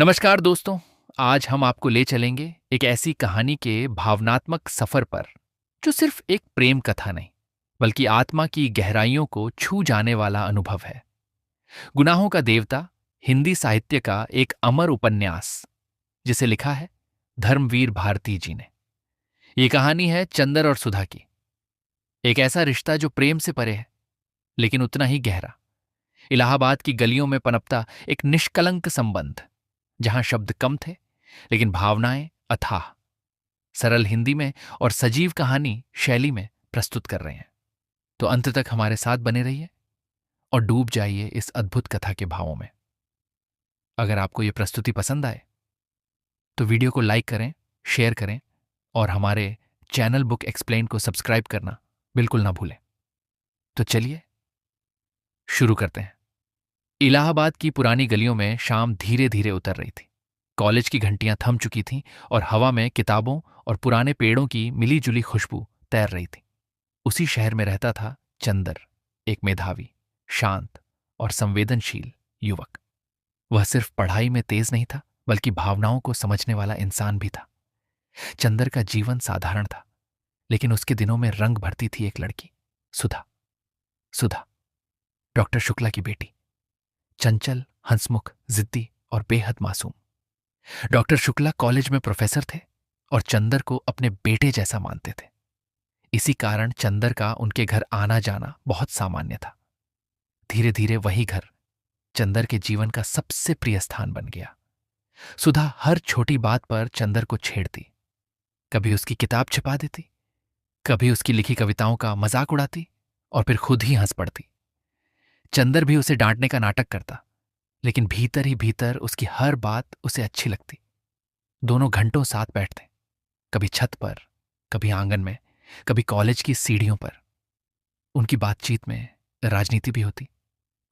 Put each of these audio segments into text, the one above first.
नमस्कार दोस्तों। आज हम आपको ले चलेंगे एक ऐसी कहानी के भावनात्मक सफर पर जो सिर्फ एक प्रेम कथा नहीं बल्कि आत्मा की गहराइयों को छू जाने वाला अनुभव है। गुनाहों का देवता हिंदी साहित्य का एक अमर उपन्यास जिसे लिखा है धर्मवीर भारती जी ने। ये कहानी है चंदर और सुधा की। एक ऐसा रिश्ता जो प्रेम से परे है लेकिन उतना ही गहरा। इलाहाबाद की गलियों में पनपता एक निष्कलंक संबंध जहां शब्द कम थे लेकिन भावनाएं अथाह। सरल हिंदी में और सजीव कहानी शैली में प्रस्तुत कर रहे हैं। तो अंत तक हमारे साथ बने रहिए और डूब जाइए इस अद्भुत कथा के भावों में। अगर आपको ये प्रस्तुति पसंद आए तो वीडियो को लाइक करें, शेयर करें और हमारे चैनल बुक एक्सप्लेन को सब्सक्राइब करना बिल्कुल ना भूलें। तो चलिए शुरू करते हैं। इलाहाबाद की पुरानी गलियों में शाम धीरे धीरे उतर रही थी। कॉलेज की घंटियां थम चुकी थीं और हवा में किताबों और पुराने पेड़ों की मिली-जुली खुशबू तैर रही थी। उसी शहर में रहता था चंदर, एक मेधावी, शांत और संवेदनशील युवक। वह सिर्फ पढ़ाई में तेज नहीं था बल्कि भावनाओं को समझने वाला इंसान भी था। चंदर का जीवन साधारण था लेकिन उसके दिनों में रंग भरती थी एक लड़की, सुधा। सुधा डॉक्टर शुक्ला की बेटी, चंचल, हंसमुख, जिद्दी और बेहद मासूम। डॉक्टर शुक्ला कॉलेज में प्रोफेसर थे और चंदर को अपने बेटे जैसा मानते थे। इसी कारण चंदर का उनके घर आना जाना बहुत सामान्य था। धीरे धीरे वही घर चंदर के जीवन का सबसे प्रिय स्थान बन गया। सुधा हर छोटी बात पर चंदर को छेड़ती, कभी उसकी किताब छिपा देती, कभी उसकी लिखी कविताओं का मजाक उड़ाती और फिर खुद ही हंस पड़ती। चंदर भी उसे डांटने का नाटक करता लेकिन भीतर ही भीतर उसकी हर बात उसे अच्छी लगती। दोनों घंटों साथ बैठते, कभी छत पर, कभी आंगन में, कभी कॉलेज की सीढ़ियों पर। उनकी बातचीत में राजनीति भी होती,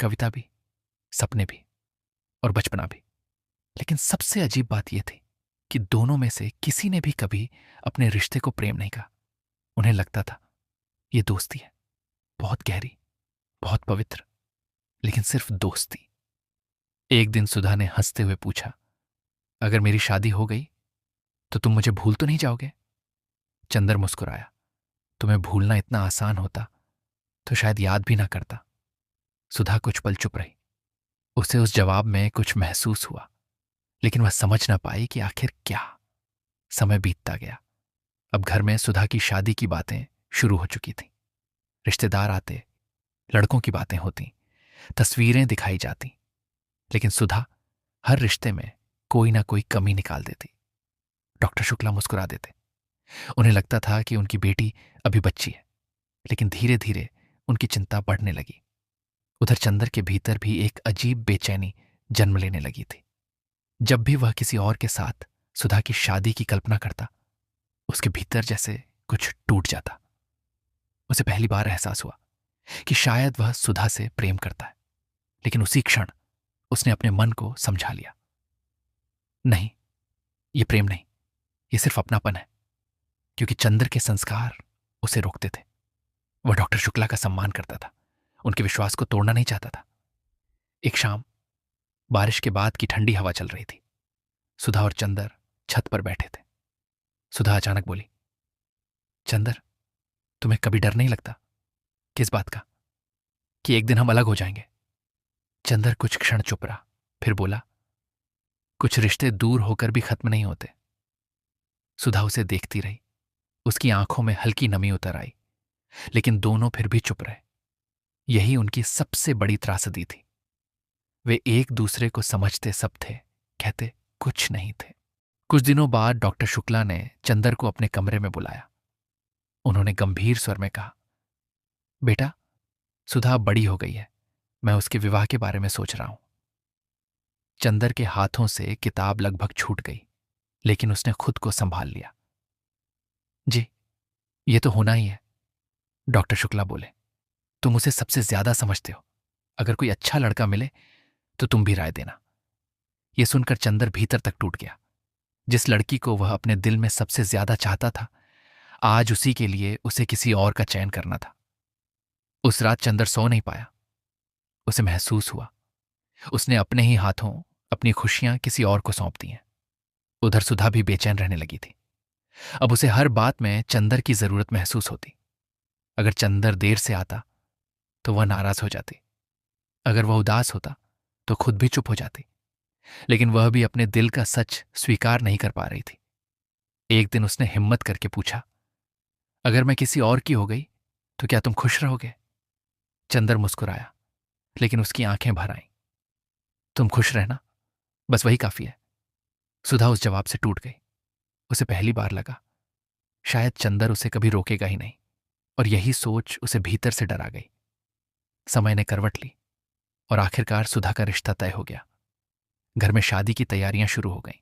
कविता भी, सपने भी और बचपना भी। लेकिन सबसे अजीब बात यह थी कि दोनों में से किसी ने भी कभी अपने रिश्ते को प्रेम नहीं कहा। उन्हें लगता था ये दोस्ती है, बहुत गहरी, बहुत पवित्र, लेकिन सिर्फ दोस्ती। एक दिन सुधा ने हंसते हुए पूछा, अगर मेरी शादी हो गई तो तुम मुझे भूल तो नहीं जाओगे? चंदर मुस्कुराया, तुम्हें भूलना इतना आसान होता तो शायद याद भी ना करता। सुधा कुछ पल चुप रही। उसे उस जवाब में कुछ महसूस हुआ लेकिन वह समझ ना पाई कि आखिर क्या। समय बीतता गया। अब घर में सुधा की शादी की बातें शुरू हो चुकी थीं। रिश्तेदार आते, लड़कों की बातें होती, तस्वीरें दिखाई जाती, लेकिन सुधा हर रिश्ते में कोई ना कोई कमी निकाल देती। डॉक्टर शुक्ला मुस्कुरा देते। उन्हें लगता था कि उनकी बेटी अभी बच्ची है, लेकिन धीरे धीरे उनकी चिंता बढ़ने लगी। उधर चंदर के भीतर भी एक अजीब बेचैनी जन्म लेने लगी थी। जब भी वह किसी और के साथ सुधा की शादी की कल्पना करता, उसके भीतर जैसे कुछ टूट जाता। उसे पहली बार एहसास हुआ कि शायद वह सुधा से प्रेम करता है, लेकिन उसी क्षण उसने अपने मन को समझा लिया। नहीं, ये प्रेम नहीं, ये सिर्फ अपनापन है, क्योंकि चंदर के संस्कार उसे रोकते थे। वह डॉक्टर शुक्ला का सम्मान करता था, उनके विश्वास को तोड़ना नहीं चाहता था। एक शाम बारिश के बाद की ठंडी हवा चल रही थी। सुधा और चंदर छत पर बैठे थे। सुधा अचानक बोली, चंदर, तुम्हें कभी डर नहीं लगता? किस बात का? कि एक दिन हम अलग हो जाएंगे। चंदर कुछ क्षण चुप रहा, फिर बोला, कुछ रिश्ते दूर होकर भी खत्म नहीं होते। सुधा उसे देखती रही। उसकी आंखों में हल्की नमी उतर आई, लेकिन दोनों फिर भी चुप रहे। यही उनकी सबसे बड़ी त्रासदी थी। वे एक दूसरे को समझते सब थे, कहते कुछ नहीं थे। कुछ दिनों बाद डॉक्टर शुक्ला ने चंदर को अपने कमरे में बुलाया। उन्होंने गंभीर स्वर में कहा, बेटा, सुधा अब बड़ी हो गई है, मैं उसके विवाह के बारे में सोच रहा हूं। चंदर के हाथों से किताब लगभग छूट गई, लेकिन उसने खुद को संभाल लिया। जी, ये तो होना ही है, डॉक्टर शुक्ला बोले। तुम उसे सबसे ज्यादा समझते हो। अगर कोई अच्छा लड़का मिले तो तुम भी राय देना। यह सुनकर चंदर भीतर तक टूट गया। जिस लड़की को वह अपने दिल में सबसे ज्यादा चाहता था, आज उसी के लिए उसे किसी और का चयन करना था। उस रात चंदर सो नहीं पाया। उसे महसूस हुआ उसने अपने ही हाथों अपनी खुशियां किसी और को सौंप दी हैं। उधर सुधा भी बेचैन रहने लगी थी। अब उसे हर बात में चंदर की जरूरत महसूस होती। अगर चंदर देर से आता तो वह नाराज हो जाती, अगर वह उदास होता तो खुद भी चुप हो जाती। लेकिन वह भी अपने दिल का सच स्वीकार नहीं कर पा रही थी। एक दिन उसने हिम्मत करके पूछा, अगर मैं किसी और की हो गई तो क्या तुम खुश रहोगे? चंदर मुस्कुराया, लेकिन उसकी आंखें भर आईं। तुम खुश रहना, बस वही काफी है। सुधा उस जवाब से टूट गई। उसे पहली बार लगा शायद चंदर उसे कभी रोकेगा ही नहीं, और यही सोच उसे भीतर से डरा गई। समय ने करवट ली और आखिरकार सुधा का रिश्ता तय हो गया। घर में शादी की तैयारियां शुरू हो गईं।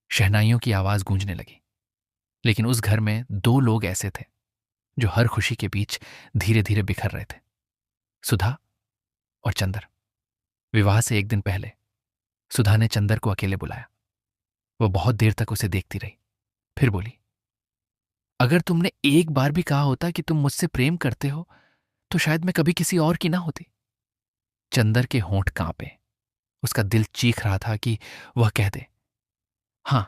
शहनाइयों की आवाज गूंजने लगी। लेकिन उस घर में दो लोग ऐसे थे जो हर खुशी के बीच धीरे धीरे बिखर रहे थे, सुधा और चंदर। विवाह से एक दिन पहले सुधा ने चंदर को अकेले बुलाया। वह बहुत देर तक उसे देखती रही, फिर बोली, अगर तुमने एक बार भी कहा होता कि तुम मुझसे प्रेम करते हो तो शायद मैं कभी किसी और की ना होती। चंदर के होंठ कांपे। उसका दिल चीख रहा था कि वह कह दे, हां,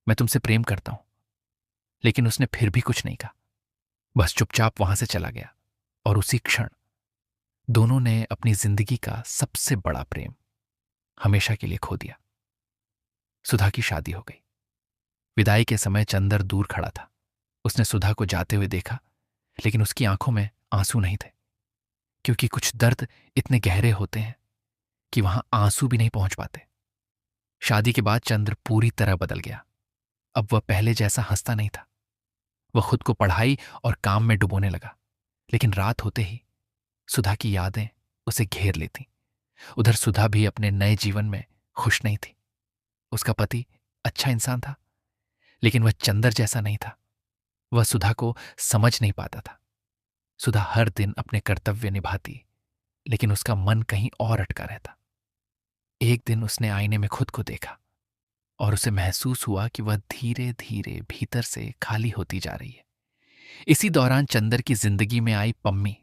मैं तुमसे प्रेम करता हूं। लेकिन उसने फिर भी कुछ नहीं कहा, बस चुपचाप वहां से चला गया। और उसी क्षण दोनों ने अपनी जिंदगी का सबसे बड़ा प्रेम हमेशा के लिए खो दिया। सुधा की शादी हो गई। विदाई के समय चंदर दूर खड़ा था। उसने सुधा को जाते हुए देखा, लेकिन उसकी आंखों में आंसू नहीं थे, क्योंकि कुछ दर्द इतने गहरे होते हैं कि वहां आंसू भी नहीं पहुंच पाते। शादी के बाद चंद्र पूरी तरह बदल गया। अब वह पहले जैसा हंसता नहीं था। वह खुद को पढ़ाई और काम में डुबोने लगा। लेकिन रात होते ही सुधा की यादें उसे घेर लेती। उधर सुधा भी अपने नए जीवन में खुश नहीं थी। उसका पति अच्छा इंसान था, लेकिन वह चंदर जैसा नहीं था। वह सुधा को समझ नहीं पाता था। सुधा हर दिन अपने कर्तव्य निभाती, लेकिन उसका मन कहीं और अटका रहता। एक दिन उसने आईने में खुद को देखा और उसे महसूस हुआ कि वह धीरे धीरे भीतर से खाली होती जा रही है। इसी दौरान चंदर की जिंदगी में आई पम्मी,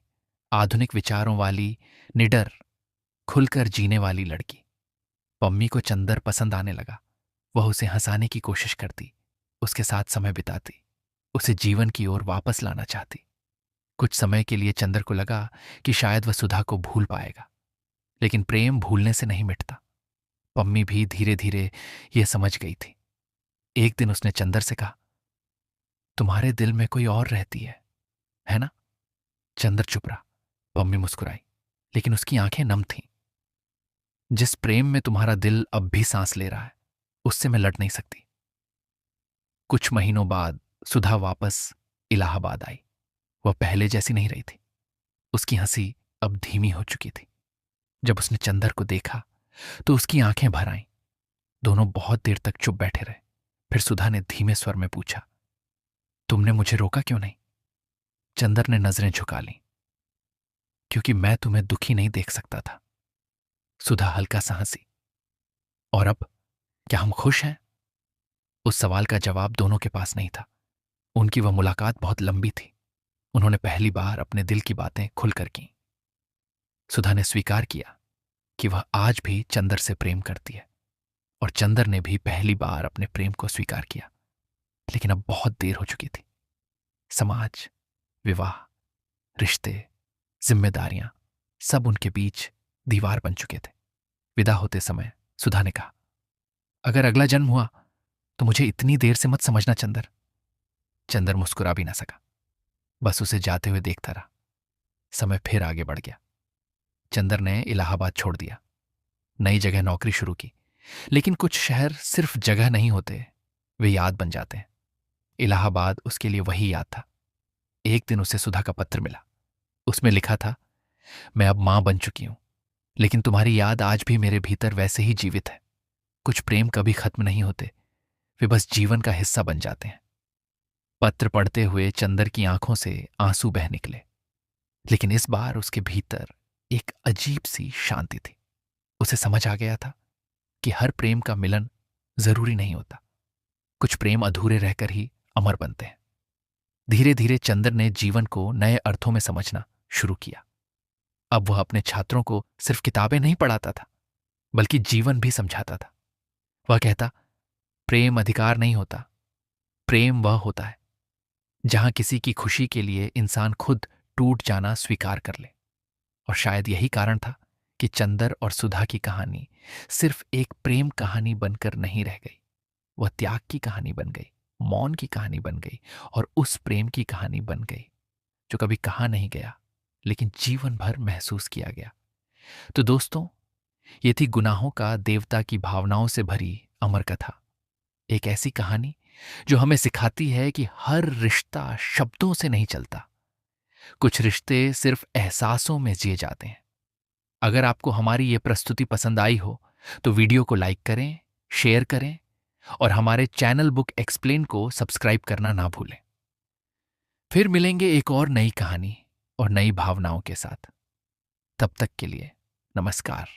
आधुनिक विचारों वाली, निडर, खुलकर जीने वाली लड़की। पम्मी को चंदर पसंद आने लगा। वह उसे हंसाने की कोशिश करती, उसके साथ समय बिताती, उसे जीवन की ओर वापस लाना चाहती। कुछ समय के लिए चंदर को लगा कि शायद वह सुधा को भूल पाएगा, लेकिन प्रेम भूलने से नहीं मिटता। पम्मी भी धीरे धीरे यह समझ गई थी। एक दिन उसने चंदर से कहा, तुम्हारे दिल में कोई और रहती है ना? चंदर चुप रहा। पम्मी मुस्कुराई, लेकिन उसकी आंखें नम थीं। जिस प्रेम में तुम्हारा दिल अब भी सांस ले रहा है, उससे मैं लड़ नहीं सकती। कुछ महीनों बाद सुधा वापस इलाहाबाद आई। वह पहले जैसी नहीं रही थी। उसकी हंसी अब धीमी हो चुकी थी। जब उसने चंदर को देखा तो उसकी आंखें भर आईं। दोनों बहुत देर तक चुप बैठे रहे। फिर सुधा ने धीमे स्वर में पूछा, तुमने मुझे रोका क्यों नहीं? चंदर ने नजरें झुका लीं। क्योंकि मैं तुम्हें दुखी नहीं देख सकता था। सुधा हल्का सा हंसी। और अब क्या हम खुश हैं? उस सवाल का जवाब दोनों के पास नहीं था। उनकी वह मुलाकात बहुत लंबी थी। उन्होंने पहली बार अपने दिल की बातें खुलकर की। सुधा ने स्वीकार किया कि वह आज भी चंदर से प्रेम करती है, और चंदर ने भी पहली बार अपने प्रेम को स्वीकार किया। लेकिन अब बहुत देर हो चुकी थी। समाज, विवाह, रिश्ते, जिम्मेदारियां, सब उनके बीच दीवार बन चुके थे। विदा होते समय सुधा ने कहा, अगर अगला जन्म हुआ तो मुझे इतनी देर से मत समझना चंदर। चंदर मुस्कुरा भी ना सका, बस उसे जाते हुए देखता रहा। समय फिर आगे बढ़ गया। चंदर ने इलाहाबाद छोड़ दिया, नई जगह नौकरी शुरू की। लेकिन कुछ शहर सिर्फ जगह नहीं होते, वे याद बन जाते हैं। इलाहाबाद उसके लिए वही याद था। एक दिन उसे सुधा का पत्र मिला। उसमें लिखा था, मैं अब मां बन चुकी हूं, लेकिन तुम्हारी याद आज भी मेरे भीतर वैसे ही जीवित है। कुछ प्रेम कभी खत्म नहीं होते, वे बस जीवन का हिस्सा बन जाते हैं। पत्र पढ़ते हुए चंदर की आंखों से आंसू बह निकले, लेकिन इस बार उसके भीतर एक अजीब सी शांति थी। उसे समझ आ गया था कि हर प्रेम का मिलन जरूरी नहीं होता। कुछ प्रेम अधूरे रहकर ही अमर बनते हैं। धीरे धीरे चंदर ने जीवन को नए अर्थों में समझना शुरू किया। अब वह अपने छात्रों को सिर्फ किताबें नहीं पढ़ाता था, बल्कि जीवन भी समझाता था। वह कहता, प्रेम अधिकार नहीं होता, प्रेम वह होता है जहां किसी की खुशी के लिए इंसान खुद टूट जाना स्वीकार कर ले। और शायद यही कारण था कि चंदर और सुधा की कहानी सिर्फ एक प्रेम कहानी बनकर नहीं रह गई, वह त्याग की कहानी बन गई, मौन की कहानी बन गई, और उस प्रेम की कहानी बन गई जो कभी कहा नहीं गया लेकिन जीवन भर महसूस किया गया। तो दोस्तों, ये थी गुनाहों का देवता की भावनाओं से भरी अमर कथा। एक ऐसी कहानी जो हमें सिखाती है कि हर रिश्ता शब्दों से नहीं चलता, कुछ रिश्ते सिर्फ एहसासों में जिए जाते हैं। अगर आपको हमारी ये प्रस्तुति पसंद आई हो तो वीडियो को लाइक करें, शेयर करें और हमारे चैनल बुक एक्सप्लेन को सब्सक्राइब करना ना भूलें। फिर मिलेंगे एक और नई कहानी और नई भावनाओं के साथ। तब तक के लिए नमस्कार।